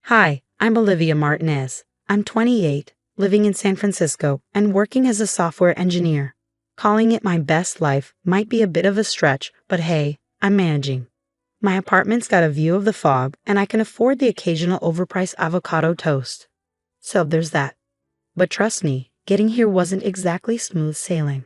Hi, I'm Olivia Martinez. I'm 28, living in San Francisco, and working as a software engineer. Calling it my best life might be a bit of a stretch, but hey, I'm managing. My apartment's got a view of the fog, and I can afford the occasional overpriced avocado toast. So there's that. But trust me, getting here wasn't exactly smooth sailing.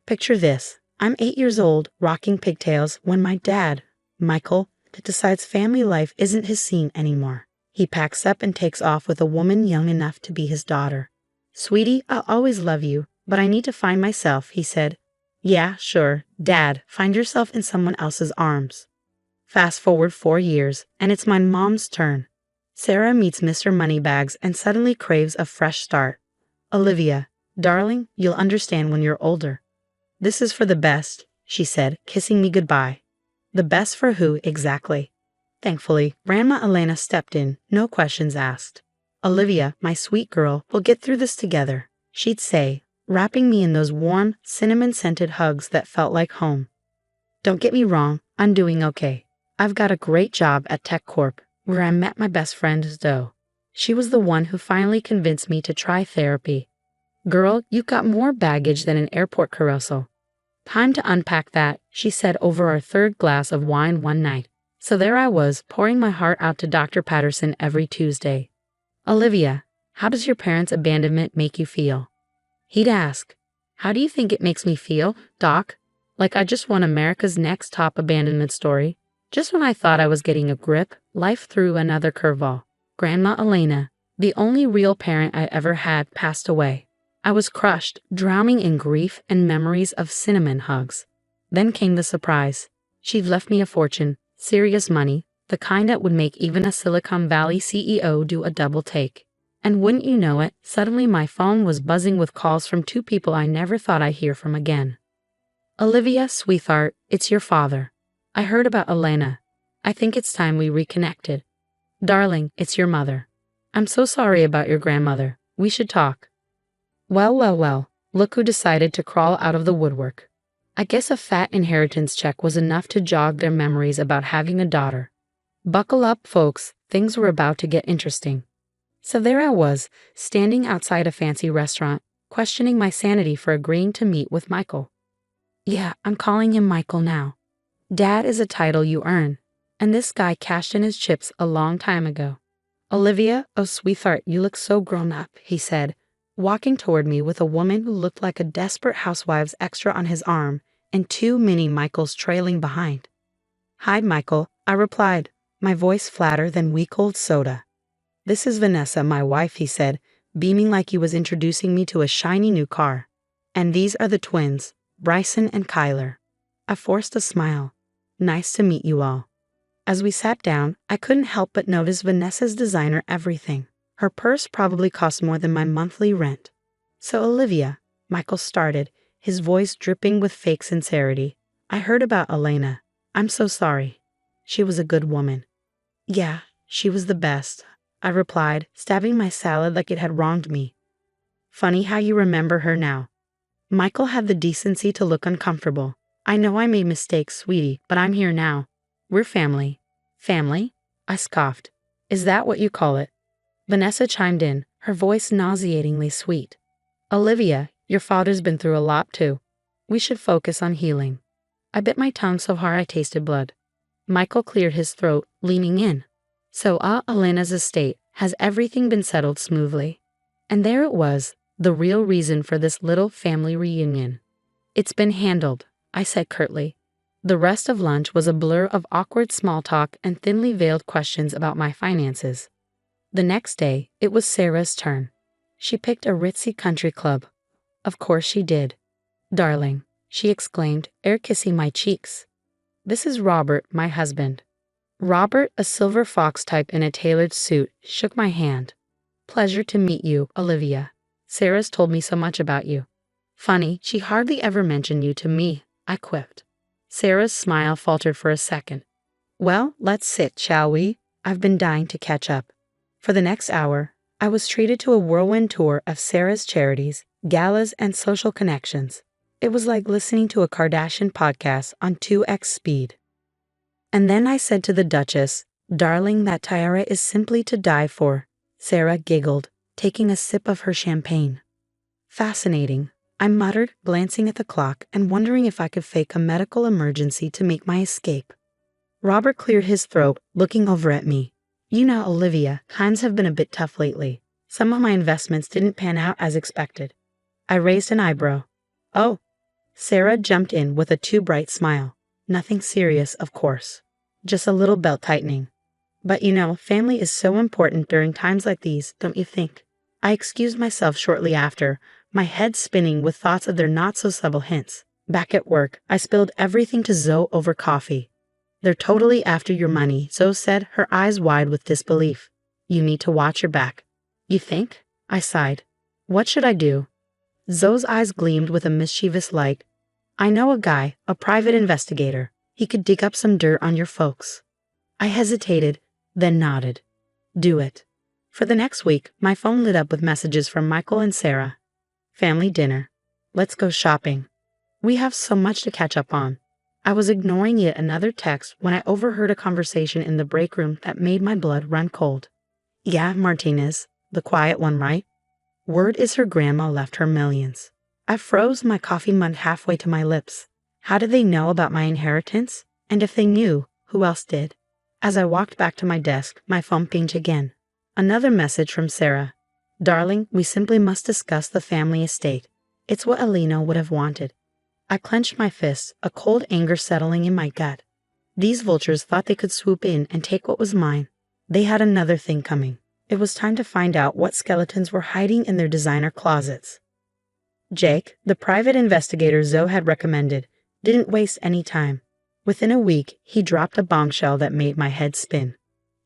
Picture this. I'm 8 years old, rocking pigtails, when my dad, Michael, decides family life isn't his scene anymore. He packs up and takes off with a woman young enough to be his daughter. "Sweetie, I'll always love you, but I need to find myself," he said. "Yeah, sure, Dad, find yourself in someone else's arms." Fast forward 4 years, and it's my mom's turn. Sarah meets Mr. Moneybags and suddenly craves a fresh start. "Olivia, darling, you'll understand when you're older. This is for the best," she said, kissing me goodbye. The best for who, exactly? Thankfully, Grandma Elena stepped in, no questions asked. "Olivia, my sweet girl, we'll get through this together," she'd say, wrapping me in those warm, cinnamon-scented hugs that felt like home. Don't get me wrong, I'm doing okay. I've got a great job at TechCorp, where I met my best friend, Zoe. She was the one who finally convinced me to try therapy. "Girl, you've got more baggage than an airport carousel." "Time to unpack that," she said over our third glass of wine one night. So there I was, pouring my heart out to Dr. Patterson every Tuesday. "Olivia, how does your parents' abandonment make you feel?" He'd ask. "How do you think it makes me feel, Doc?" Like I just won America's Next Top Abandonment Story. Just when I thought I was getting a grip, life threw another curveball. Grandma Elena, the only real parent I ever had, passed away. I was crushed, drowning in grief and memories of cinnamon hugs. Then came the surprise. She'd left me a fortune, serious money, the kind that would make even a Silicon Valley CEO do a double take. And wouldn't you know it, suddenly my phone was buzzing with calls from two people I never thought I'd hear from again. "Olivia, sweetheart, it's your father. I heard about Elena. I think it's time we reconnected." "Darling, it's your mother. I'm so sorry about your grandmother. We should talk." Well, look who decided to crawl out of the woodwork. I guess a fat inheritance check was enough to jog their memories about having a daughter. Buckle up, folks, things were about to get interesting. So there I was, standing outside a fancy restaurant, questioning my sanity for agreeing to meet with Michael. Yeah, I'm calling him Michael now. Dad is a title you earn, and this guy cashed in his chips a long time ago. "Olivia, oh sweetheart, you look so grown up," he said, walking toward me with a woman who looked like a desperate housewife's extra on his arm and two mini Michaels trailing behind. "Hi, Michael," I replied, my voice flatter than week-old soda. "This is Vanessa, my wife," he said, beaming like he was introducing me to a shiny new car. "And these are the twins, Bryson and Kyler." I forced a smile. "Nice to meet you all." As we sat down, I couldn't help but notice Vanessa's designer everything. Her purse probably cost more than my monthly rent. "So Olivia," Michael started, his voice dripping with fake sincerity, "I heard about Elena. I'm so sorry. She was a good woman." "Yeah, she was the best," I replied, stabbing my salad like it had wronged me. "Funny how you remember her now." Michael had the decency to look uncomfortable. "I know I made mistakes, sweetie, but I'm here now. We're family." "Family?" I scoffed. "Is that what you call it?" Vanessa chimed in, her voice nauseatingly sweet. "Olivia, your father's been through a lot too. We should focus on healing." I bit my tongue so hard I tasted blood. Michael cleared his throat, leaning in. "So, Elena's estate, has everything been settled smoothly?" And there it was, the real reason for this little family reunion. "It's been handled," I said curtly. The rest of lunch was a blur of awkward small talk and thinly veiled questions about my finances. The next day, it was Sarah's turn. She picked a ritzy country club. Of course she did. "Darling," she exclaimed, air kissing my cheeks. "This is Robert, my husband." Robert, a silver fox type in a tailored suit, shook my hand. "Pleasure to meet you, Olivia. Sarah's told me so much about you." "Funny, she hardly ever mentioned you to me," I quipped. Sarah's smile faltered for a second. "Well, let's sit, shall we? I've been dying to catch up." For the next hour, I was treated to a whirlwind tour of Sarah's charities, galas, and social connections. It was like listening to a Kardashian podcast on 2x speed. And then I said to the Duchess, Darling, that tiara is simply to die for, Sarah giggled, taking a sip of her champagne. Fascinating, I muttered, glancing at the clock and wondering if I could fake a medical emergency to make my escape. Robert cleared his throat, looking over at me. You know, Olivia, times have been a bit tough lately. Some of my investments didn't pan out as expected. I raised an eyebrow. Oh. Sarah jumped in with a too bright smile. Nothing serious, of course. Just a little belt tightening. But you know, family is so important during times like these, don't you think? I excused myself shortly after, my head spinning with thoughts of their not-so-subtle hints. Back at work, I spilled everything to Zoe over coffee. They're totally after your money, Zoe said, her eyes wide with disbelief. You need to watch your back. You think? I sighed. What should I do? Zoe's eyes gleamed with a mischievous light. I know a guy, a private investigator. He could dig up some dirt on your folks. I hesitated, then nodded. Do it. For the next week, my phone lit up with messages from Michael and Sarah. Family dinner. Let's go shopping. We have so much to catch up on. I was ignoring yet another text when I overheard a conversation in the break room that made my blood run cold. Yeah, Martinez, the quiet one, right? Word is her grandma left her millions. I froze, my coffee mud halfway to my lips. How did they know about my inheritance? And if they knew, who else did? As I walked back to my desk, my phone pinged again. Another message from Sarah. Darling, we simply must discuss the family estate. It's what Alina would have wanted. I clenched my fists, a cold anger settling in my gut. These vultures thought they could swoop in and take what was mine. They had another thing coming. It was time to find out what skeletons were hiding in their designer closets. Jake, the private investigator Zoe had recommended, didn't waste any time. Within a week, he dropped a bombshell that made my head spin.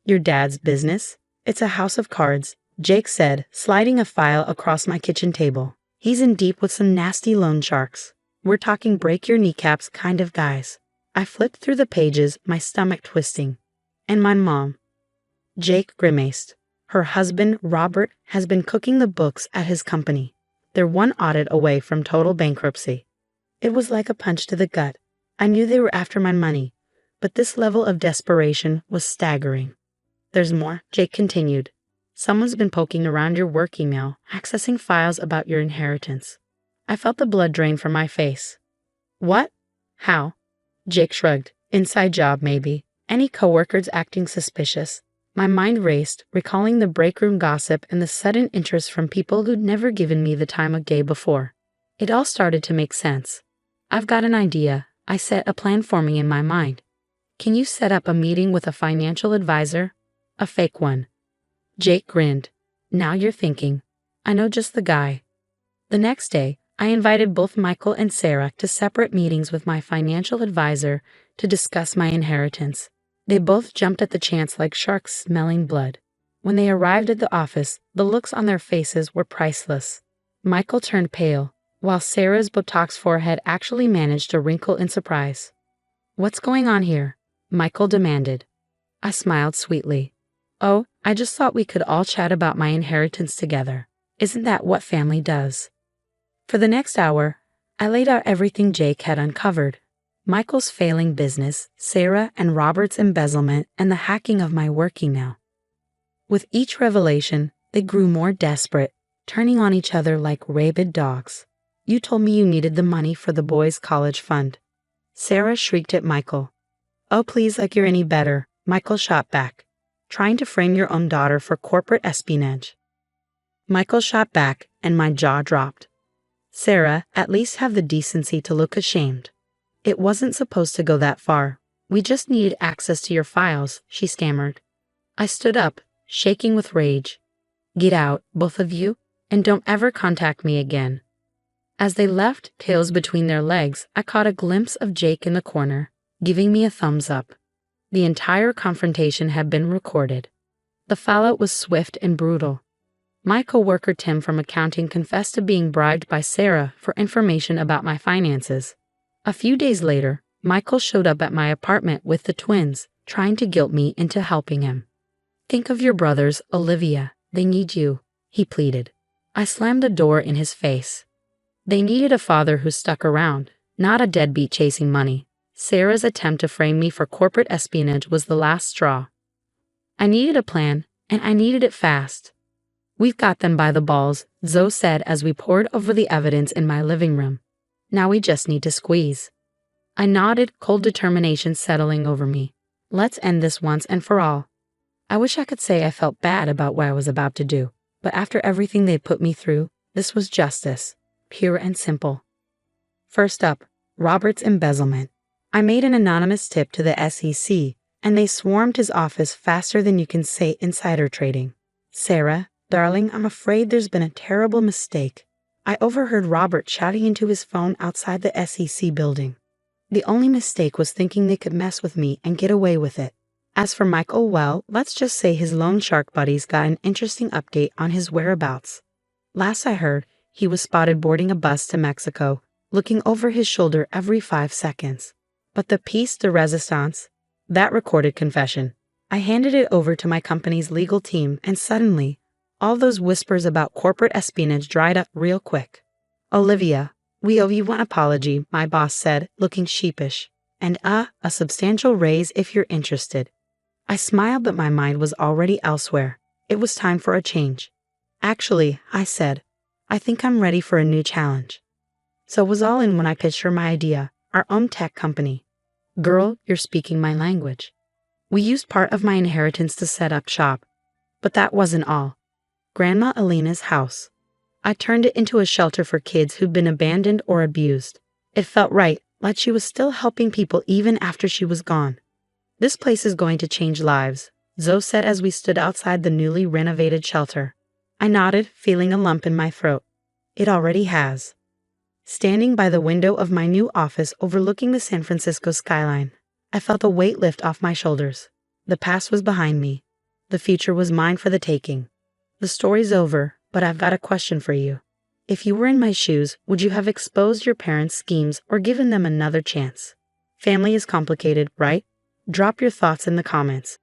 Your dad's business? It's a house of cards, Jake said, sliding a file across my kitchen table. He's in deep with some nasty loan sharks. We're talking break your kneecaps kind of guys. I flipped through the pages, my stomach twisting. And my mom. Jake grimaced. Her husband, Robert, has been cooking the books at his company. They're one audit away from total bankruptcy. It was like a punch to the gut. I knew they were after my money, but this level of desperation was staggering. There's more, Jake continued. Someone's been poking around your work email, accessing files about your inheritance. I felt the blood drain from my face. What? How? Jake shrugged. Inside job, maybe. Any coworkers acting suspicious. My mind raced, recalling the break room gossip and the sudden interest from people who'd never given me the time of day before. It all started to make sense. I've got an idea. I set a plan forming in my mind. Can you set up a meeting with a financial advisor? A fake one. Jake grinned. Now you're thinking. I know just the guy. The next day, I invited both Michael and Sarah to separate meetings with my financial advisor to discuss my inheritance. They both jumped at the chance like sharks smelling blood. When they arrived at the office, the looks on their faces were priceless. Michael turned pale, while Sarah's Botox forehead actually managed to wrinkle in surprise. What's going on here? Michael demanded. I smiled sweetly. Oh, I just thought we could all chat about my inheritance together. Isn't that what family does? For the next hour, I laid out everything Jake had uncovered. Michael's failing business, Sarah and Robert's embezzlement, and the hacking of my work email. With each revelation, they grew more desperate, turning on each other like rabid dogs. You told me you needed the money for the boys' college fund. Sarah shrieked at Michael. Oh, please, like you're any better, Michael shot back. Trying to frame your own daughter for corporate espionage. Michael shot back, and my jaw dropped. Sarah, at least have the decency to look ashamed. It wasn't supposed to go that far. We just needed access to your files, she stammered. I stood up, shaking with rage. Get out, both of you, and don't ever contact me again. As they left, tails between their legs, I caught a glimpse of Jake in the corner, giving me a thumbs up. The entire confrontation had been recorded. The fallout was swift and brutal. My coworker Tim from accounting confessed to being bribed by Sarah for information about my finances. A few days later, Michael showed up at my apartment with the twins, trying to guilt me into helping him. Think of your brothers, Olivia. They need you, he pleaded. I slammed the door in his face. They needed a father who stuck around, not a deadbeat chasing money. Sarah's attempt to frame me for corporate espionage was the last straw. I needed a plan, and I needed it fast. We've got them by the balls, Zoe said as we pored over the evidence in my living room. Now we just need to squeeze. I nodded, cold determination settling over me. Let's end this once and for all. I wish I could say I felt bad about what I was about to do, but after everything they put me through, this was justice, pure and simple. First up, Robert's embezzlement. I made an anonymous tip to the SEC, and they swarmed his office faster than you can say insider trading. Sarah, darling, I'm afraid there's been a terrible mistake. I overheard Robert shouting into his phone outside the SEC building. The only mistake was thinking they could mess with me and get away with it. As for Michael, well, let's just say his loan shark buddies got an interesting update on his whereabouts. Last I heard, he was spotted boarding a bus to Mexico, looking over his shoulder every 5 seconds. But the piece de resistance, that recorded confession, I handed it over to my company's legal team, and suddenly, all those whispers about corporate espionage dried up real quick. Olivia, we owe you one apology, my boss said, looking sheepish. And a substantial raise if you're interested. I smiled, but my mind was already elsewhere. It was time for a change. Actually, I said, I think I'm ready for a new challenge. So it was all in when I pitched her my idea, our own tech company. Girl, you're speaking my language. We used part of my inheritance to set up shop. But that wasn't all. Grandma Alina's house. I turned it into a shelter for kids who'd been abandoned or abused. It felt right, like she was still helping people even after she was gone. This place is going to change lives, Zoe said as we stood outside the newly renovated shelter. I nodded, feeling a lump in my throat. It already has. Standing by the window of my new office overlooking the San Francisco skyline, I felt a weight lift off my shoulders. The past was behind me. The future was mine for the taking. The story's over, but I've got a question for you. If you were in my shoes, would you have exposed your parents' schemes or given them another chance? Family is complicated, right? Drop your thoughts in the comments.